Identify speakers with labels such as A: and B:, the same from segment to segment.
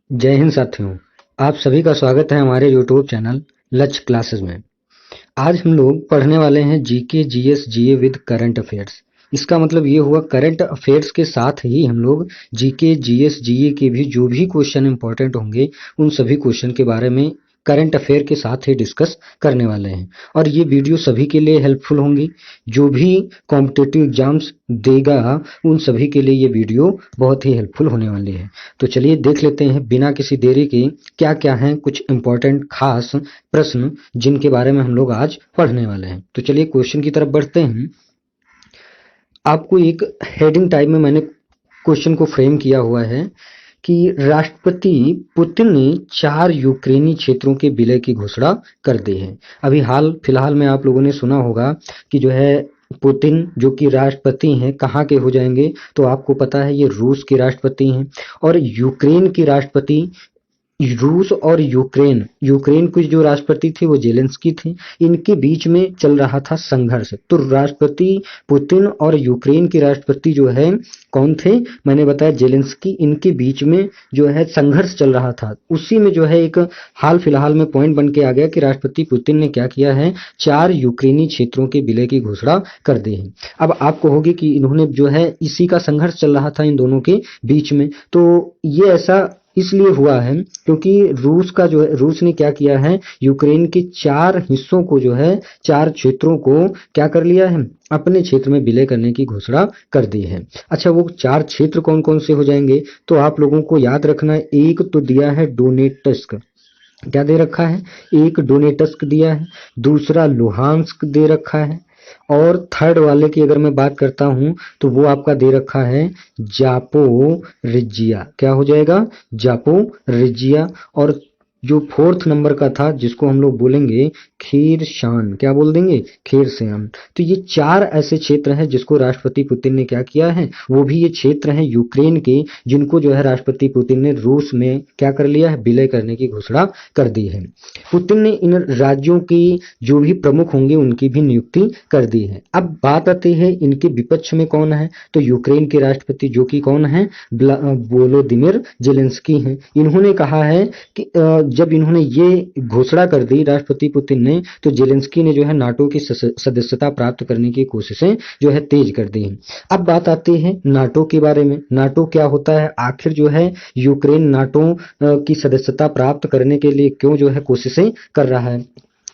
A: जय हिंद साथियों। आप सभी का स्वागत है हमारे यूट्यूब चैनल लक्ष्य क्लासेस में। आज हम लोग पढ़ने वाले हैं GK GS GA with current affairs. इसका मतलब ये हुआ करंट अफेयर्स के साथ ही हम लोग जीके जीएस जीए के भी जो भी क्वेश्चन इंपॉर्टेंट होंगे उन सभी क्वेश्चन के बारे में करंट अफेयर के साथ ही डिस्कस करने वाले हैं। और ये वीडियो सभी के लिए हेल्पफुल होंगी। जो भी कॉम्पिटिटिव एग्जाम्स देगा उन सभी के लिए ये वीडियो बहुत ही हेल्पफुल होने वाली है। तो चलिए देख लेते हैं बिना किसी देरी के क्या क्या हैं कुछ इंपॉर्टेंट खास प्रश्न जिनके बारे में हम लोग आज पढ़ने वाले हैं। तो चलिए क्वेश्चन की तरफ बढ़ते हैं। आपको एक हेडिंग टाइप में मैंने क्वेश्चन को फ्रेम किया हुआ है कि राष्ट्रपति पुतिन ने 4 यूक्रेनी क्षेत्रों के विलय की घोषणा कर दी है। अभी हाल फिलहाल में आप लोगों ने सुना होगा कि जो है पुतिन जो कि राष्ट्रपति हैं कहाँ के हो जाएंगे, तो आपको पता है ये रूस के राष्ट्रपति हैं। और यूक्रेन की राष्ट्रपति रूस और यूक्रेन यूक्रेन के जो राष्ट्रपति थे वो जेलेंस्की थे। इनके बीच में चल रहा था संघर्ष। तो राष्ट्रपति पुतिन और यूक्रेन के राष्ट्रपति जो है कौन थे, मैंने बताया जेलेंस्की। इनके बीच में जो है संघर्ष चल रहा था। उसी में जो है एक हाल फिलहाल में पॉइंट बन के आ गया कि राष्ट्रपति पुतिन ने क्या किया है, 4 यूक्रेनी क्षेत्रों के विलय की घोषणा कर दी है। अब आपको होगी कि इन्होंने जो है इसी का संघर्ष चल रहा था इन दोनों के बीच में। तो ये ऐसा इसलिए हुआ है क्योंकि रूस ने क्या किया है, यूक्रेन के 4 हिस्सों को जो है 4 क्षेत्रों को क्या कर लिया है, अपने क्षेत्र में विलय करने की घोषणा कर दी है। अच्छा, वो 4 क्षेत्र कौन कौन से हो जाएंगे, तो आप लोगों को याद रखना है। एक तो दिया है डोनेट्स्क, क्या दे रखा है, एक डोनेट्स्क दिया है। दूसरा लुहांस्क दे रखा है। और थर्ड वाले की अगर मैं बात करता हूं तो वो आपका दे रखा है जापोरिजिया। क्या हो जाएगा, जापोरिजिया। और जो फोर्थ नंबर का था जिसको हम लोग बोलेंगे खीरशान, क्या बोल देंगे, खीरशान। तो ये 4 ऐसे क्षेत्र हैं जिसको राष्ट्रपति पुतिन ने क्या किया है, वो भी ये क्षेत्र हैं यूक्रेन के जिनको जो है राष्ट्रपति पुतिन ने रूस में क्या कर लिया है, विलय करने की घोषणा कर दी है। पुतिन ने इन राज्यों की जो भी प्रमुख होंगे उनकी भी नियुक्ति कर दी है। अब बात आती है इनके विपक्ष में कौन है, तो यूक्रेन के राष्ट्रपति जो कि कौन है, वोलोदिमिर जेलेंस्की हैं। इन्होंने कहा है कि जब इन्होंने ये घोषणा कर दी राष्ट्रपति पुतिन ने, तो जेलेंस्की ने जो है नाटो की सदस्यता प्राप्त करने की कोशिशें जो है तेज कर दी हैं। अब बात आती है नाटो के बारे में। नाटो क्या होता है, आखिर जो है यूक्रेन नाटो की सदस्यता प्राप्त करने के लिए क्यों जो है कोशिशें कर रहा है।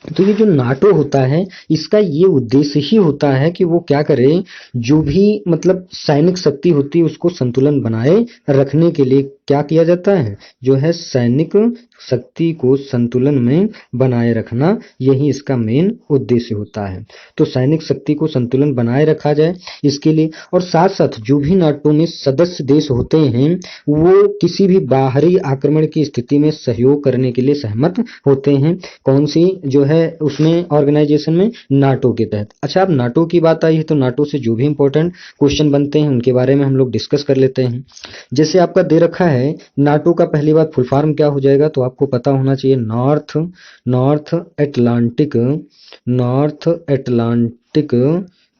A: तो ये जो नाटो होता है इसका ये उद्देश्य ही होता है कि वो क्या करे, जो भी मतलब सैनिक शक्ति होती है उसको संतुलन बनाए रखने के लिए क्या किया जाता है, जो है सैनिक शक्ति को संतुलन में बनाए रखना, यही इसका मेन उद्देश्य होता है। तो सैनिक शक्ति को संतुलन बनाए रखा जाए इसके लिए। और साथ साथ जो भी नाटो में सदस्य देश होते हैं वो किसी भी बाहरी आक्रमण की स्थिति में सहयोग करने के लिए सहमत होते हैं। कौन सी जो है उसमें ऑर्गेनाइजेशन में, नाटो के तहत। अच्छा, अब नाटो की बात आई है तो नाटो से जो भी इंपॉर्टेंट क्वेश्चन बनते हैं उनके बारे में हम लोग डिस्कस कर लेते हैं। जैसे आपका दे रखा है नाटो का पहली बात फुल फॉर्म क्या हो जाएगा, तो आपको पता होना चाहिए North Atlantic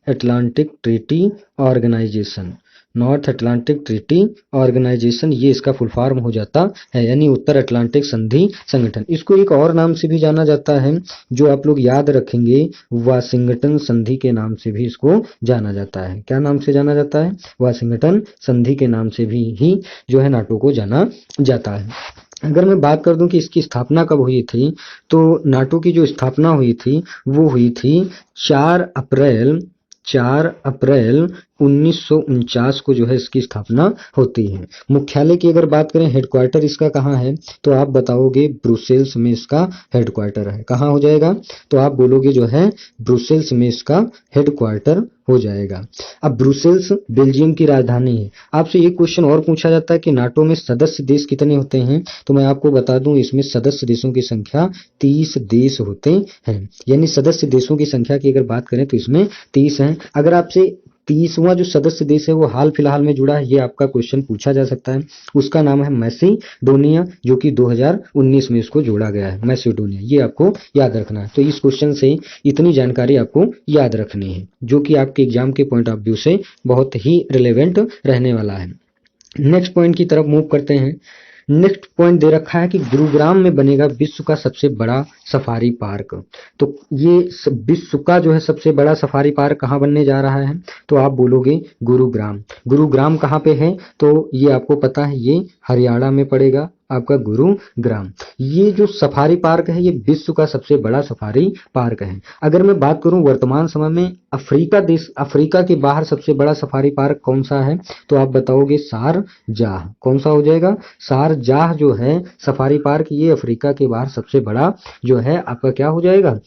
A: Atlantic Treaty Organization. North Atlantic Treaty Organization ये इसका फुल फॉर्म हो जाता है, यानी उत्तर अटलांटिक संधि संगठन। इसको एक और नाम से भी जाना जाता है जो आप लोग याद रखेंगे, वाशिंगटन संधि के नाम से भी इसको जाना जाता है। क्या नाम से जाना जाता है, वाशिंगटन संधि के नाम से भी ही जो है नाटो को जाना जाता है। अगर मैं बात कर दूं कि इसकी स्थापना कब हुई थी, तो नाटो की जो स्थापना हुई थी वो हुई थी 4 अप्रैल 1949 को जो है इसकी स्थापना होती है। मुख्यालय की अगर बात करें, हेडक्वार्टर इसका कहाँ है, तो आप बताओगे ब्रुसेल्स में इसका हेडक्वार्टर है। कहाँ हो जाएगा, तो आप बोलोगे जो है ब्रुसेल्स में इसका हेडक्वार्टर हो जाएगा। अब ब्रुसेल्स बेल्जियम की राजधानी है। आपसे एक क्वेश्चन और पूछा जाता है कि नाटो में सदस्य देश कितने होते हैं, तो मैं आपको बता दूं इसमें सदस्य देशों की संख्या 30 देश होते हैं। यानी सदस्य देशों की संख्या की अगर बात करें तो इसमें 30 हैं। अगर आपसे 30वां जो सदस्य देश है वो हाल फिलहाल में जुड़ा है, ये आपका क्वेश्चन पूछा जा सकता है। उसका नाम है मैसेडोनिया, जो कि 2019 में इसको जोड़ा गया है, मैसेडोनिया। ये आपको याद रखना है। तो इस क्वेश्चन से इतनी जानकारी आपको याद रखनी है जो कि आपके एग्जाम के पॉइंट ऑफ व्यू से बहुत ही रिलेवेंट रहने वाला है। नेक्स्ट पॉइंट की तरफ मूव करते हैं। नेक्स्ट पॉइंट दे रखा है कि गुरुग्राम में बनेगा विश्व का सबसे बड़ा सफारी पार्क। तो ये विश्व का जो है सबसे बड़ा सफारी पार्क कहाँ बनने जा रहा है, तो आप बोलोगे गुरुग्राम। गुरुग्राम कहाँ पे है, तो ये आपको पता है, ये हरियाणा में पड़ेगा आपका गुरुग्राम। ये जो सफारी पार्क है ये विश्व का सबसे बड़ा सफारी पार्क है। अगर मैं बात करूं वर्तमान समय में अफ्रीका के बाहर सबसे बड़ा सफारी पार्क कौन सा है, तो आप बताओगे शारजाह। कौन सा हो जाएगा, शारजाह जो है सफारी पार्क, ये अफ्रीका के बाहर सबसे बड़ा जो है आपका क्या हो जाएगा,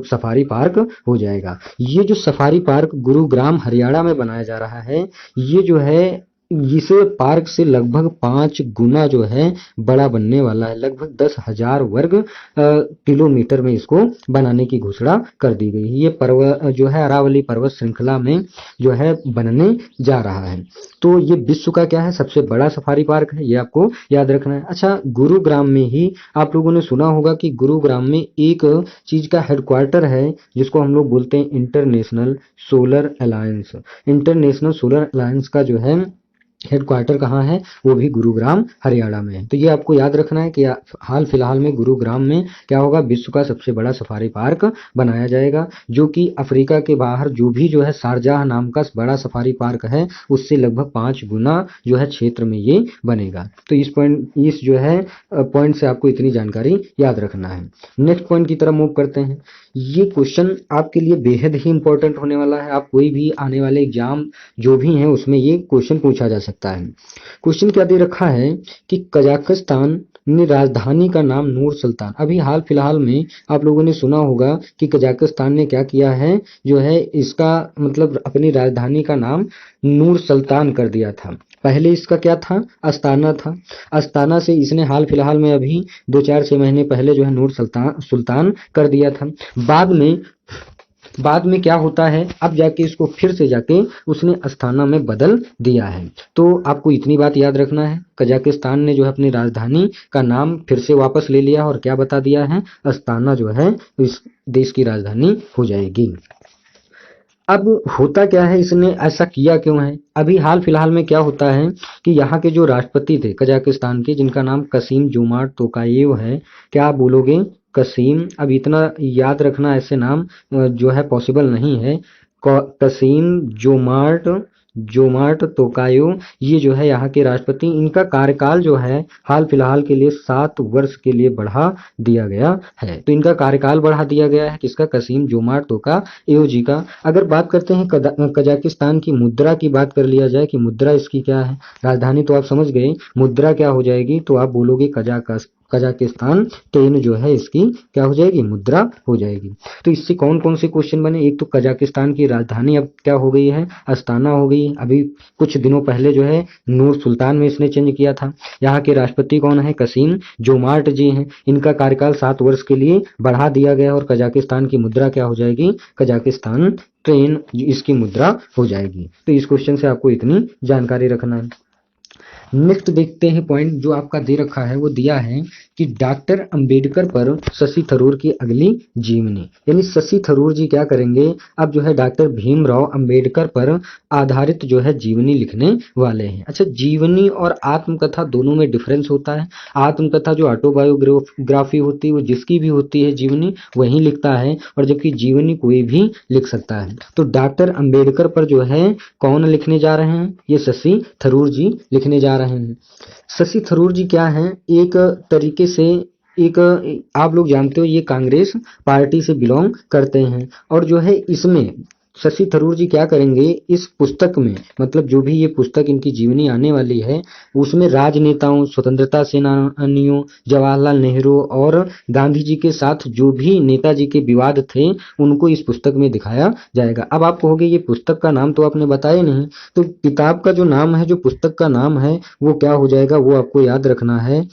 A: सफारी पार्क हो जाएगा। ये जो सफारी पार्क गुरुग्राम हरियाणा में बनाया जा रहा है, ये जो है इस पार्क से लगभग 5 गुना जो है बड़ा बनने वाला है। लगभग 10,000 वर्ग किलोमीटर में इसको बनाने की घोषणा कर दी गई है। ये पर्वत जो है अरावली पर्वत श्रृंखला में जो है बनने जा रहा है। तो ये विश्व का क्या है, सबसे बड़ा सफारी पार्क है, ये आपको याद रखना है। अच्छा, गुरुग्राम में ही आप लोगों ने सुना होगा कि गुरुग्राम में एक चीज का हेडक्वार्टर है जिसको हम लोग बोलते हैं international solar alliance. International solar alliance का जो है हेडक्वार्टर कहाँ है, वो भी गुरुग्राम हरियाणा में है। तो ये आपको याद रखना है कि हाल फिलहाल में गुरुग्राम में क्या होगा, विश्व का सबसे बड़ा सफारी पार्क बनाया जाएगा, जो कि अफ्रीका के बाहर जो है शारजाह नाम का बड़ा सफारी पार्क है उससे लगभग 5 गुना जो है क्षेत्र में ये बनेगा। तो इस जो है पॉइंट से आपको इतनी जानकारी याद रखना है। नेक्स्ट पॉइंट की तरफ मूव करते हैं। ये क्वेश्चन आपके लिए बेहद ही इंपॉर्टेंट होने वाला है। आप कोई भी आने वाले एग्जाम जो भी हैं उसमें ये क्वेश्चन पूछा जा सकता है। क्वेश्चन क्या दे रखा है कि कजाकिस्तान ने राजधानी का नाम नूर सुल्तान। अभी हाल फिलहाल में आप लोगों ने सुना होगा कि कजाकिस्तान ने क्या किया है, जो है इसका मतलब अपनी राजधानी का नाम नूर सुल्तान कर दिया था। पहले इसका क्या था, अस्ताना था। अस्ताना से इसने हाल फिलहाल में अभी 2-4-6 महीने पहले जो है नूर सुल्तान कर दिया था। बाद में क्या होता है, अब जाके इसको फिर से जाके उसने अस्ताना में बदल दिया है। तो आपको इतनी बात याद रखना है, कजाकिस्तान ने जो है अपनी राजधानी का नाम फिर से वापस ले लिया और क्या बता दिया है, अस्ताना जो है इस देश की राजधानी हो जाएगी। अब होता क्या है, इसने ऐसा किया क्यों है, अभी हाल फिलहाल में क्या होता है कि यहाँ के जो राष्ट्रपति थे कजाकिस्तान के, जिनका नाम कसीम जोमार्ट तोकायेव है, क्या आप बोलोगे कसीम। अब इतना याद रखना ऐसे नाम जो है पॉसिबल नहीं है। कसीम जोमार्ट तोकायो, ये जो है यहाँ के राष्ट्रपति, इनका कार्यकाल जो है हाल फिलहाल के लिए 7 वर्ष के लिए बढ़ा दिया गया है। तो इनका कार्यकाल बढ़ा दिया गया है किसका, कसीम जोमार्ट तोकायो जी का। अगर बात करते हैं कजाकिस्तान की मुद्रा की बात कर लिया जाए कि मुद्रा इसकी क्या है, राजधानी तो आप समझ गए, मुद्रा क्या हो जाएगी, तो आप बोलोगे कजाकिस्तान टेन जो है इसकी क्या हो जाएगी, मुद्रा हो जाएगी। तो इससे कौन कौन से क्वेश्चन बने, एक तो कजाकिस्तान की राजधानी अब क्या हो गई है, अस्ताना हो गई। अभी कुछ दिनों पहले जो है नूर सुल्तान में इसने चेंज किया था। यहाँ के राष्ट्रपति कौन है, कसीम जोमार्ट जी हैं। इनका कार्यकाल 7 वर्ष के लिए बढ़ा दिया गया और कजाकिस्तान की मुद्रा क्या हो जाएगी, कजाकिस्तान ट्रेन इसकी मुद्रा हो जाएगी। तो इस क्वेश्चन से आपको इतनी जानकारी रखना है। नेक्स्ट देखते हैं पॉइंट जो आपका दे रखा है, वो दिया है कि डॉक्टर अंबेडकर पर शशि थरूर की अगली जीवनी। यानी शशि थरूर जी क्या करेंगे, अब जो है डॉक्टर भीमराव अंबेडकर पर आधारित जो है जीवनी लिखने वाले हैं। अच्छा, जीवनी और आत्मकथा दोनों में डिफरेंस होता है। आत्मकथा जो ऑटोबायोग्राफी होती है वो जिसकी भी होती है जीवनी वही लिखता है, और जबकि जीवनी कोई भी लिख सकता है। तो डॉक्टर अंबेडकर पर जो है कौन लिखने जा रहे हैं, ये शशि थरूर जी लिखने जा रहे हैं। शशि थरूर जी क्या हैं, एक तरीके से एक आप लोग जानते हो ये कांग्रेस पार्टी से बिलोंग करते हैं, और जो है इसमें शशि थरूर जी क्या करेंगे, इस पुस्तक में मतलब जो भी ये पुस्तक इनकी जीवनी आने वाली है उसमें राजनेताओं, स्वतंत्रता सेनानियों, जवाहरलाल नेहरू और गांधी जी के साथ जो भी नेताजी के विवाद थे उनको इस पुस्तक में दिखाया जाएगा। अब आप कहोगे ये पुस्तक का नाम तो आपने बताया नहीं, तो किताब का जो नाम है, जो पुस्तक का नाम है वो क्या हो जाएगा, वो आपको याद रखना है,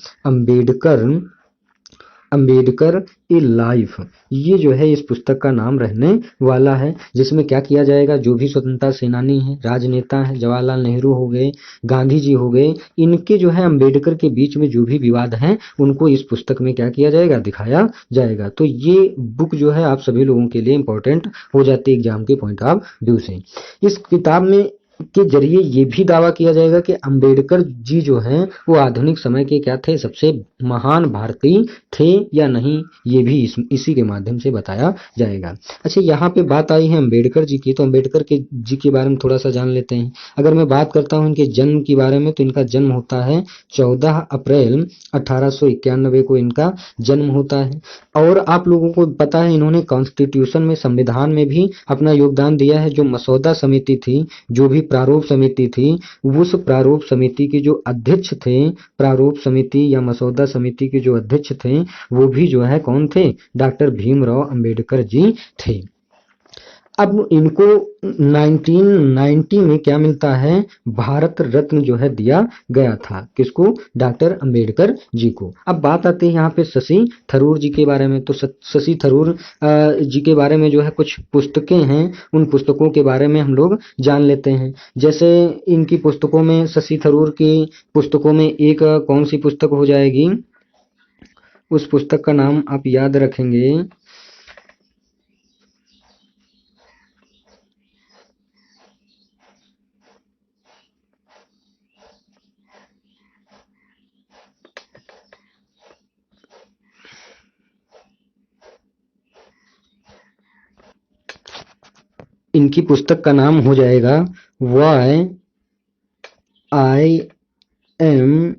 A: अंबेडकर ए लाइफ। ये जो है इस पुस्तक का नाम रहने वाला है, जिसमें क्या किया जाएगा, जो भी स्वतंत्रता सेनानी हैं, राजनेता हैं, जवाहरलाल नेहरू हो गए, गांधी जी हो गए, इनके जो है अंबेडकर के बीच में जो भी विवाद हैं उनको इस पुस्तक में क्या किया जाएगा, दिखाया जाएगा। तो ये बुक जो है आप सभी लोगों के लिए इंपॉर्टेंट हो जाती है एग्जाम के पॉइंट ऑफ व्यू से। इस किताब में के जरिए ये भी दावा किया जाएगा कि अंबेडकर जी जो हैं वो आधुनिक समय के क्या थे, सबसे महान भारतीय थे या नहीं, ये भी इसी के माध्यम से बताया जाएगा। अच्छा, यहाँ पे बात आई है अंबेडकर जी की, तो अंबेडकर के जी के बारे में थोड़ा सा जान लेते हैं। अगर मैं बात करता हूँ इनके जन्म के बारे में, तो इनका जन्म होता है 14 अप्रैल 1891 को इनका जन्म होता है। और आप लोगों को पता है इन्होंने कॉन्स्टिट्यूशन में, संविधान में भी अपना योगदान दिया है। जो मसौदा समिति थी, जो भी प्रारूप समिति थी, उस प्रारूप समिति के जो अध्यक्ष थे, प्रारूप समिति या मसौदा समिति के जो अध्यक्ष थे, वो भी जो है कौन थे, डॉक्टर भीमराव अंबेडकर जी थे। अब इनको 1990 में क्या मिलता है, भारत रत्न जो है दिया गया था। किसको, डॉक्टर अंबेडकर जी को। अब बात आती है यहाँ पे शशि थरूर जी के बारे में। तो शशि थरूर जी के बारे में जो है कुछ पुस्तकें हैं, उन पुस्तकों के बारे में हम लोग जान लेते हैं। जैसे इनकी पुस्तकों में, शशि थरूर की पुस्तकों में एक कौन सी पुस्तक हो जाएगी, उस पुस्तक का नाम आप याद रखेंगे, इनकी पुस्तक का नाम हो जाएगा why I am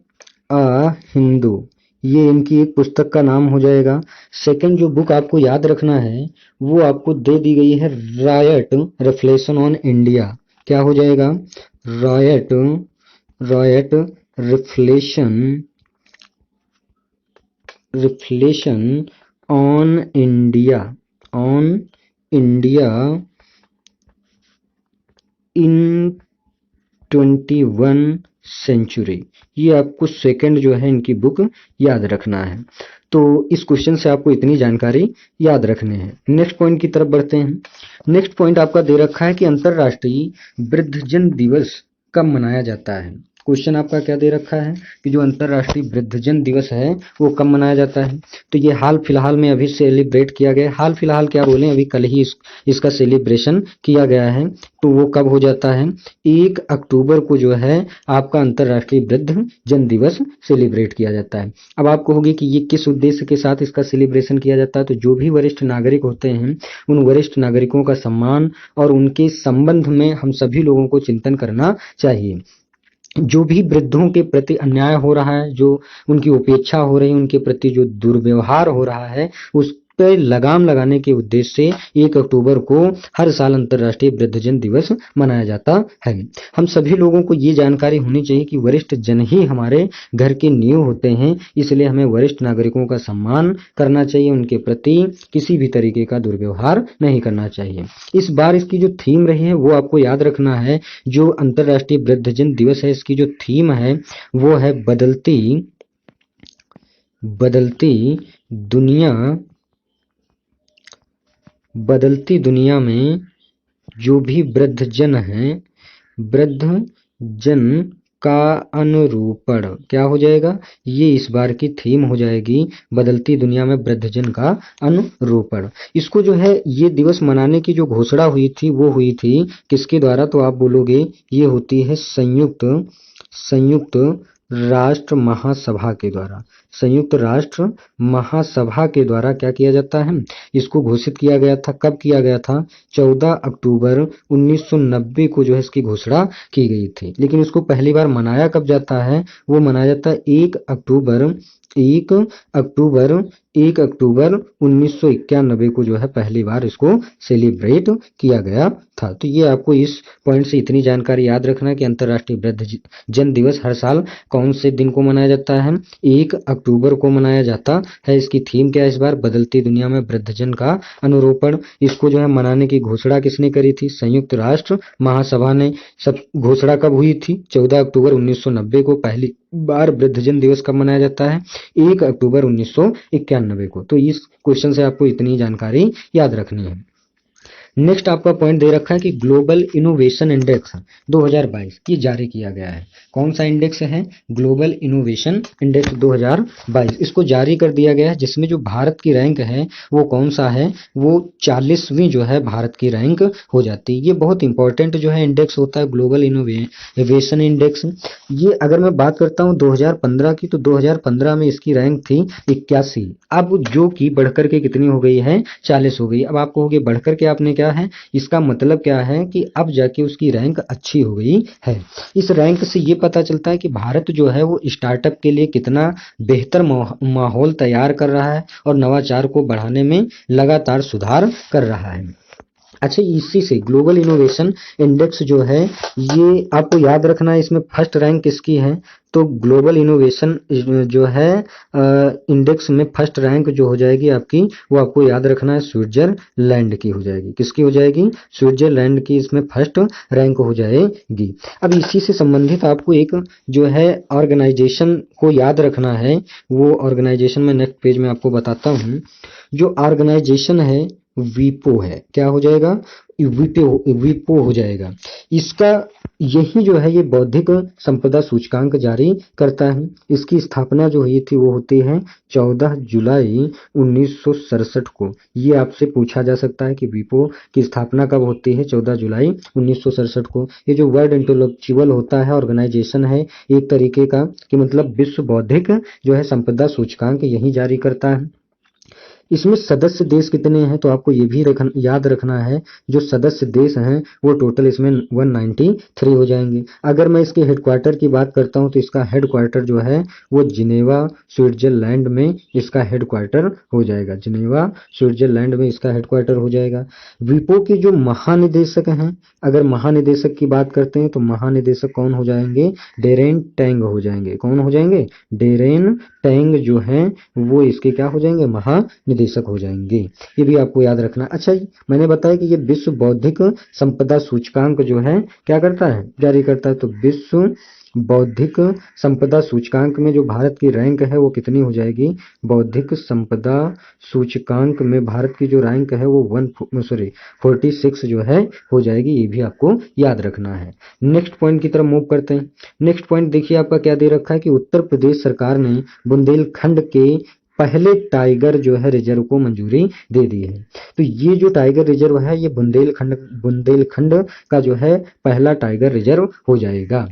A: a Hindu. ये इनकी एक पुस्तक का नाम हो जाएगा। सेकंड जो बुक आपको याद रखना है, वो आपको दे दी गई है, रायट रिफ्लेक्शन ऑन इंडिया। क्या हो जाएगा, riot riot reflection reflection on India, on India in 21 century. ये आपको सेकंड जो है इनकी बुक याद रखना है। तो इस क्वेश्चन से आपको इतनी जानकारी याद रखनी है। नेक्स्ट पॉइंट की तरफ बढ़ते हैं। नेक्स्ट पॉइंट आपका दे रखा है कि अंतरराष्ट्रीय वृद्धजन दिवस कब मनाया जाता है। क्वेश्चन आपका क्या दे रखा है कि जो अंतरराष्ट्रीय वृद्धजन दिवस है वो कब मनाया जाता है। तो ये हाल फिलहाल में अभी सेलिब्रेट किया गया। हाल फिलहाल क्या बोले, अभी कल ही इसका सेलिब्रेशन किया गया है। तो वो कब हो जाता है, 1 अक्टूबर को जो है आपका अंतरराष्ट्रीय वृद्धजन दिवस सेलिब्रेट किया जाता है। अब आप कहोगे कि ये किस उद्देश्य के साथ इसका सेलिब्रेशन किया जाता है। तो जो भी वरिष्ठ नागरिक होते हैं, उन वरिष्ठ नागरिकों का सम्मान और उनके संबंध में हम सभी लोगों को चिंतन करना चाहिए। जो भी वृद्धों के प्रति अन्याय हो रहा है, जो उनकी उपेक्षा हो रही है, उनके प्रति जो दुर्व्यवहार हो रहा है, उस पर लगाम लगाने के उद्देश्य से 1 अक्टूबर को हर साल अंतर्राष्ट्रीय वृद्धजन दिवस मनाया जाता है। हम सभी लोगों को ये जानकारी होनी चाहिए कि वरिष्ठ जन ही हमारे घर के नींव होते हैं, इसलिए हमें वरिष्ठ नागरिकों का सम्मान करना चाहिए, उनके प्रति किसी भी तरीके का दुर्व्यवहार नहीं करना चाहिए। इस बार इसकी जो थीम रही है वो आपको याद रखना है। जो अंतर्राष्ट्रीय वृद्धजन दिवस है, इसकी जो थीम है वो है बदलती दुनिया, बदलती दुनिया में जो भी वृद्धजन हैं, वृद्धजन का अनुरूपण। क्या हो जाएगा, ये इस बार की थीम हो जाएगी, बदलती दुनिया में वृद्धजन का अनुरूपण। इसको जो है ये दिवस मनाने की जो घोषणा हुई थी वो हुई थी किसके द्वारा, तो आप बोलोगे ये होती है संयुक्त राष्ट्र महासभा के द्वारा। संयुक्त राष्ट्र महासभा के द्वारा क्या किया जाता है, इसको घोषित किया गया था। कब किया गया था, 14 अक्टूबर 1990 को जो है इसकी घोषणा की गई थी। लेकिन इसको पहली बार मनाया कब जाता है, वो मनाया जाता है 1 अक्टूबर 1991 को जो है पहली बार इसको सेलिब्रेट किया गया था। तो ये आपको इस पॉइंट से इतनी जानकारी याद रखना है कि अंतर्राष्ट्रीय वृद्धजन दिवस हर साल कौन से दिन को मनाया जाता है, 1 अक्टूबर को मनाया जाता है। इसकी थीम क्या है इस बार, बदलती दुनिया में वृद्धजन का अनुरूपण। इसको जो है मनाने की घोषणा किसने करी थी, संयुक्त राष्ट्र महासभा ने। सब घोषणा कब हुई थी, 14 अक्टूबर 1990 को। पहली बार वृद्धजन दिवस कब मनाया जाता है, 1 अक्टूबर 1991 को। तो इस क्वेश्चन से आपको इतनी जानकारी याद रखनी है। नेक्स्ट आपका पॉइंट दे रखा है कि ग्लोबल इनोवेशन इंडेक्स 2022 ये जारी किया गया है। कौन सा इंडेक्स है? ग्लोबल इनोवेशन इंडेक्स 2022 इसको जारी कर दिया गया है, जिसमें जो भारत की रैंक है वो कौन सा है? वो 40वीं जो है भारत की रैंक हो जाती है। ये बहुत इंपॉर्टेंट जो है इंडेक्स होता है ग्लोबल इनोवेशन इंडेक्स। ये अगर मैं बात करता हूँ 2015 की, तो 2015 में इसकी रैंक थी 81, अब जो कि बढ़कर के कितनी हो गई है? 40 हो गई। अब आप कहोगे बढ़कर के आपने क्या है, इसका मतलब क्या है कि अब जाके उसकी रैंक अच्छी हो गई है। इस रैंक से ये पता चलता है कि भारत जो है वो स्टार्टअप के लिए कितना बेहतर माहौल तैयार कर रहा है और नवाचार को बढ़ाने में लगातार सुधार कर रहा है। अच्छा, इसी से ग्लोबल इनोवेशन इंडेक्स जो है ये आपको याद रखना है, इसमें फर्स्ट रैंक किसकी है? तो ग्लोबल इनोवेशन जो है इंडेक्स में फर्स्ट रैंक जो हो जाएगी आपकी, वो आपको याद रखना है स्विट्जरलैंड की हो जाएगी। किसकी हो जाएगी? स्विट्जरलैंड की इसमें फर्स्ट रैंक हो जाएगी। अब इसी से संबंधित आपको एक जो है ऑर्गेनाइजेशन को याद रखना है, वो ऑर्गेनाइजेशन में नेक्स्ट पेज में आपको बताता हूँ। जो ऑर्गेनाइजेशन है वीपो है, क्या हो जाएगा? वीपो हो जाएगा। इसका यही जो है ये बौद्धिक संपदा सूचकांक जारी करता है। इसकी स्थापना जो हुई थी वो होती है 14 जुलाई 1967 को। ये आपसे पूछा जा सकता है कि वीपो की स्थापना कब होती है? 14 जुलाई 1967 को। ये जो वर्ल्ड इंटेलेक्चुअल होता है ऑर्गेनाइजेशन है एक तरीके का, कि मतलब विश्व बौद्धिक जो है संपदा सूचकांक यही जारी करता है। इसमें सदस्य देश कितने हैं? तो आपको ये भी याद रखना है, जो सदस्य देश हैं वो टोटल इसमें 193 हो जाएंगे। अगर मैं इसके हेडक्वार्टर की बात करता हूं तो इसका हेडक्वार्टर जो है वो जिनेवा स्विट्जरलैंड में इसका हेडक्वार्टर हो जाएगा। जिनेवा स्विट्जरलैंड में इसका हेडक्वार्टर हो जाएगा। विपो के जो महानिदेशक हैं, अगर महानिदेशक की बात करते हैं तो महानिदेशक कौन हो जाएंगे? डेरेन टैंग हो जाएंगे। कौन हो जाएंगे? डेरेन टैंग जो हैं वो इसके क्या हो जाएंगे? महानिदेशक हो जाएंगे। ये भी आपको याद रखना। अच्छा, मैंने बताया कि ये विश्व बौद्धिक संपदा सूचकांक जो है क्या करता है? जारी करता है। तो विश्व बौद्धिक संपदा सूचकांक में जो भारत की रैंक है वो कितनी हो जाएगी? बौद्धिक संपदा सूचकांक में भारत की जो रैंक है वो 46 जो है हो जाएगी। ये भी आपको याद रखना है। नेक्स्ट पॉइंट की तरफ मूव करते हैं। नेक्स्ट पॉइंट देखिए आपका क्या दे रखा है कि उत्तर प्रदेश सरकार ने बुंदेलखंड के पहले टाइगर जो है रिजर्व को मंजूरी दे दी है। तो ये जो टाइगर रिजर्व है ये बुंदेलखंड का जो है पहला टाइगर रिजर्व हो जाएगा।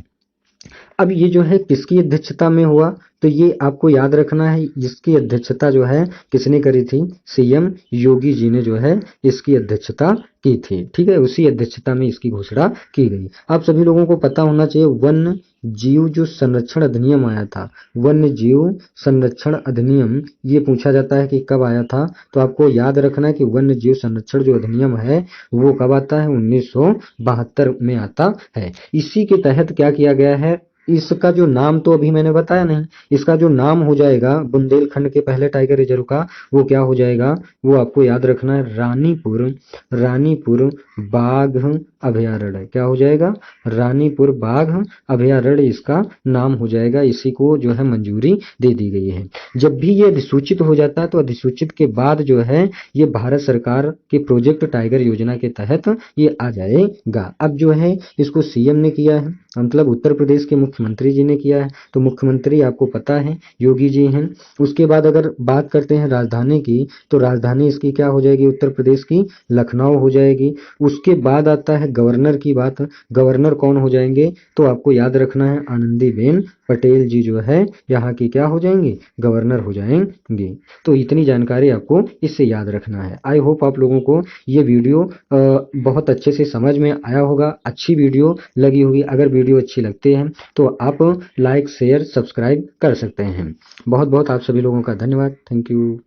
A: अब ये जो है किसकी अध्यक्षता में हुआ? तो ये आपको याद रखना है, जिसकी अध्यक्षता जो है किसने करी थी? सीएम योगी जी ने जो है इसकी अध्यक्षता की थी। ठीक है, उसी अध्यक्षता में इसकी घोषणा की गई। आप सभी लोगों को पता होना चाहिए वन्य जीव जो संरक्षण अधिनियम आया था, वन्य जीव संरक्षण अधिनियम, ये पूछा जाता है कि कब आया था। तो आपको याद रखना है कि वन्य जीव संरक्षण जो अधिनियम है वो कब आता है? 1972 में आता है। इसी के तहत क्या किया गया है, इसका जो नाम तो अभी मैंने बताया नहीं, इसका जो नाम हो जाएगा बुंदेलखंड के पहले टाइगर रिजर्व का, वो क्या हो जाएगा? वो आपको याद रखना है रानीपुर बाघ अभयारण्य। क्या हो जाएगा? रानीपुर बाघ अभयारण्य इसका नाम हो जाएगा। इसी को जो है मंजूरी दे दी गई है। जब भी ये अधिसूचित हो जाता है तो अधिसूचित के बाद जो है ये भारत सरकार के प्रोजेक्ट टाइगर योजना के तहत ये आ जाएगा। अब जो है इसको सीएम ने किया है, मतलब उत्तर प्रदेश के मुख्यमंत्री जी ने किया है। तो मुख्यमंत्री आपको पता है योगी जी हैं। उसके बाद अगर बात करते हैं राजधानी की, तो राजधानी इसकी क्या हो जाएगी? उत्तर प्रदेश की लखनऊ हो जाएगी। उसके बाद आता है गवर्नर की बात। गवर्नर कौन हो जाएंगे? तो आपको याद रखना है आनंदीबेन पटेल जी जो है यहाँ की क्या हो जाएंगे? गवर्नर हो जाएंगे। तो इतनी जानकारी आपको इससे याद रखना है। आई होप आप लोगों को ये वीडियो बहुत अच्छे से समझ में आया होगा, अच्छी वीडियो लगी होगी। अगर वीडियो अच्छी लगती है तो आप लाइक शेयर सब्सक्राइब कर सकते हैं। बहुत बहुत आप सभी लोगों का धन्यवाद। Thank you.